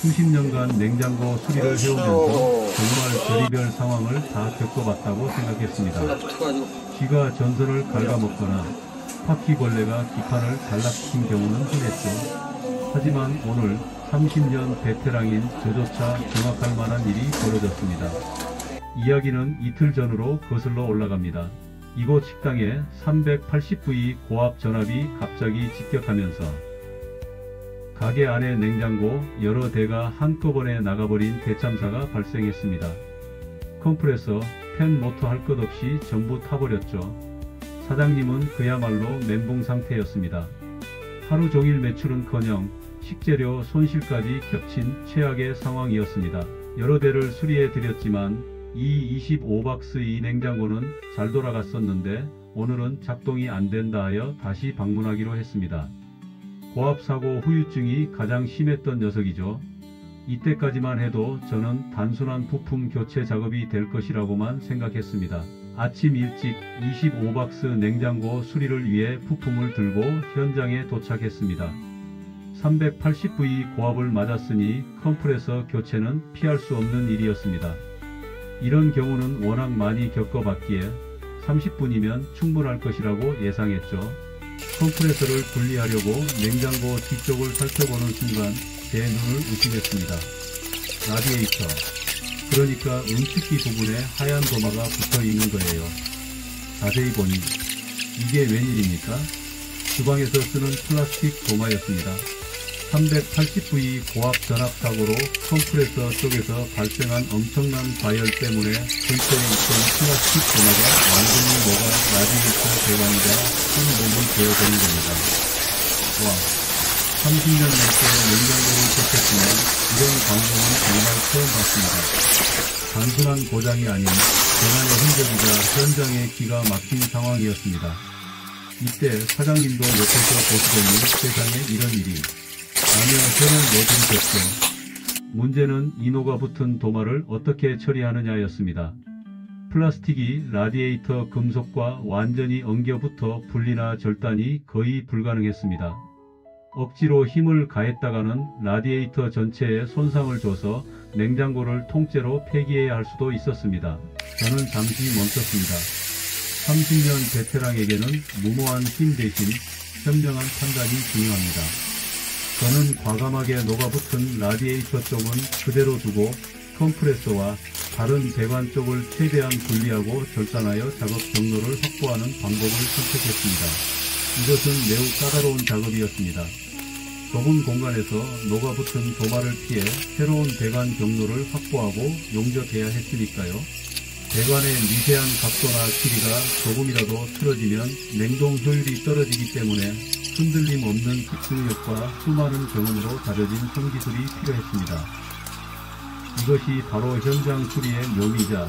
수십 년간 냉장고 수리를 해오면서 정말 별의별 상황을 다 겪어봤다고 생각했습니다. 쥐가 전선을 갉아먹거나 바퀴벌레가 기판을 단락시킨 경우는 흔했죠. 하지만 오늘 30년 베테랑인 저조차 경악할 만한 일이 벌어졌습니다. 이야기는 이틀 전으로 거슬러 올라갑니다. 이곳 식당에 380V 고압 전압이 갑자기 직격하면서 가게 안의 냉장고 여러 대가 한꺼번에 나가버린 대참사가 발생했습니다. 컴프레서, 팬 모터 할 것 없이 전부 타버렸죠. 사장님은 그야말로 멘붕 상태였습니다. 하루 종일 매출은커녕 식재료 손실까지 겹친 최악의 상황이었습니다. 여러 대를 수리해 드렸지만 이 25박스의 냉장고는 잘 돌아갔었는데 오늘은 작동이 안 된다 하여 다시 방문하기로 했습니다. 고압사고 후유증이 가장 심했던 녀석이죠. 이때까지만 해도 저는 단순한 부품 교체 작업이 될 것이라고만 생각했습니다. 아침 일찍 25박스 냉장고 수리를 위해 부품을 들고 현장에 도착했습니다. 380V 고압을 맞았으니 컴프레서 교체는 피할 수 없는 일이었습니다. 이런 경우는 워낙 많이 겪어봤기에 30분이면 충분할 것이라고 예상했죠. 컴프레서를 분리하려고 냉장고 뒤쪽을 살펴보는 순간 제 눈을 의심했습니다. 라디에이터, 그러니까 응축기 부분에 하얀 도마가 붙어있는 거예요. 자세히 보니 이게 웬일입니까? 주방에서 쓰는 플라스틱 도마였습니다. 380V 고압 전압 사고로 컴프레서 쪽에서 발생한 엄청난 과열 때문에 근처에 있던 플라스틱 도마가 완전히 녹아 라디에이터 배관이자 한 몸이 되어버린 겁니다. 와, 30년 넘게 냉장고를 쳤지만 이런 광경은 정말 처음 봤습니다. 단순한 고장이 아닌 재난의 흔적이자 현장에 기가 막힌 상황이었습니다. 이때 사장님도 옆에서 보시더니 세상에 이런 일이 라며 혀를 내두르셨죠. 문제는 이노가 붙은 도마를 어떻게 처리하느냐였습니다. 플라스틱이 라디에이터 금속과 완전히 엉겨붙어 분리나 절단이 거의 불가능했습니다. 억지로 힘을 가했다가는 라디에이터 전체에 손상을 줘서 냉장고를 통째로 폐기해야 할 수도 있었습니다. 저는 잠시 멈췄습니다. 30년 베테랑에게는 무모한 힘 대신 현명한 판단이 중요합니다. 저는 과감하게 녹아붙은 라디에이터 쪽은 그대로 두고 컴프레서와 다른 배관 쪽을 최대한 분리하고 절단하여 작업 경로를 확보하는 방법을 선택했습니다. 이것은 매우 까다로운 작업이었습니다. 좁은 공간에서 녹아붙은 도마를 피해 새로운 배관 경로를 확보하고 용접해야 했으니까요. 배관의 미세한 각도나 길이가 조금이라도 틀어지면 냉동 효율이 떨어지기 때문에 흔들림 없는 집중력과 수많은 경험으로 다져진 손기술이 필요했습니다. 이것이 바로 현장 수리의 묘미이자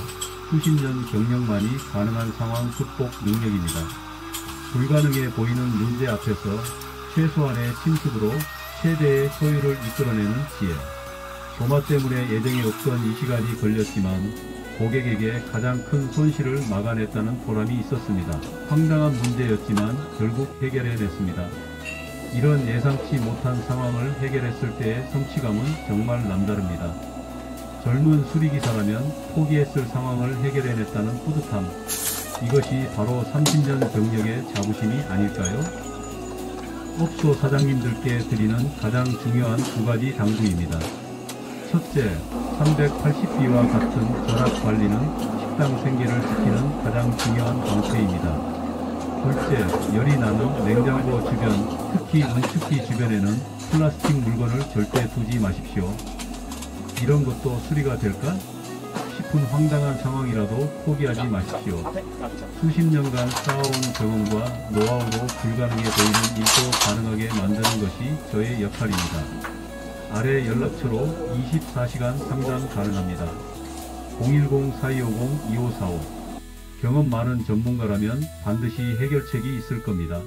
수십 년 경력만이 가능한 상황 극복 능력입니다. 불가능해 보이는 문제 앞에서 최소한의 침습으로 최대의 효율을 이끌어내는 지혜. 도마 때문에 예정에 없던 이 시간이 걸렸지만 고객에게 가장 큰 손실을 막아냈다는 보람이 있었습니다. 황당한 문제였지만 결국 해결해냈습니다. 이런 예상치 못한 상황을 해결했을 때의 성취감은 정말 남다릅니다. 젊은 수리기사라면 포기했을 상황을 해결해냈다는 뿌듯함. 이것이 바로 30년 경력의 자부심이 아닐까요? 업소 사장님들께 드리는 가장 중요한 두 가지 당부입니다. 첫째, 380B와 같은 전압 관리는 식당 생계를 지키는 가장 중요한 방패입니다. 둘째, 열이 나는 냉장고 주변, 특히 응축기 주변에는 플라스틱 물건을 절대 두지 마십시오. 이런 것도 수리가 될까? 싶은 황당한 상황이라도 포기하지 마십시오. 수십 년간 쌓아온 경험과 노하우로 불가능해 보이는 일도 가능하게 만드는 것이 저의 역할입니다. 아래 연락처로 24시간 상담 가능합니다. 010-4250-2545. 경험 많은 전문가라면 반드시 해결책이 있을 겁니다.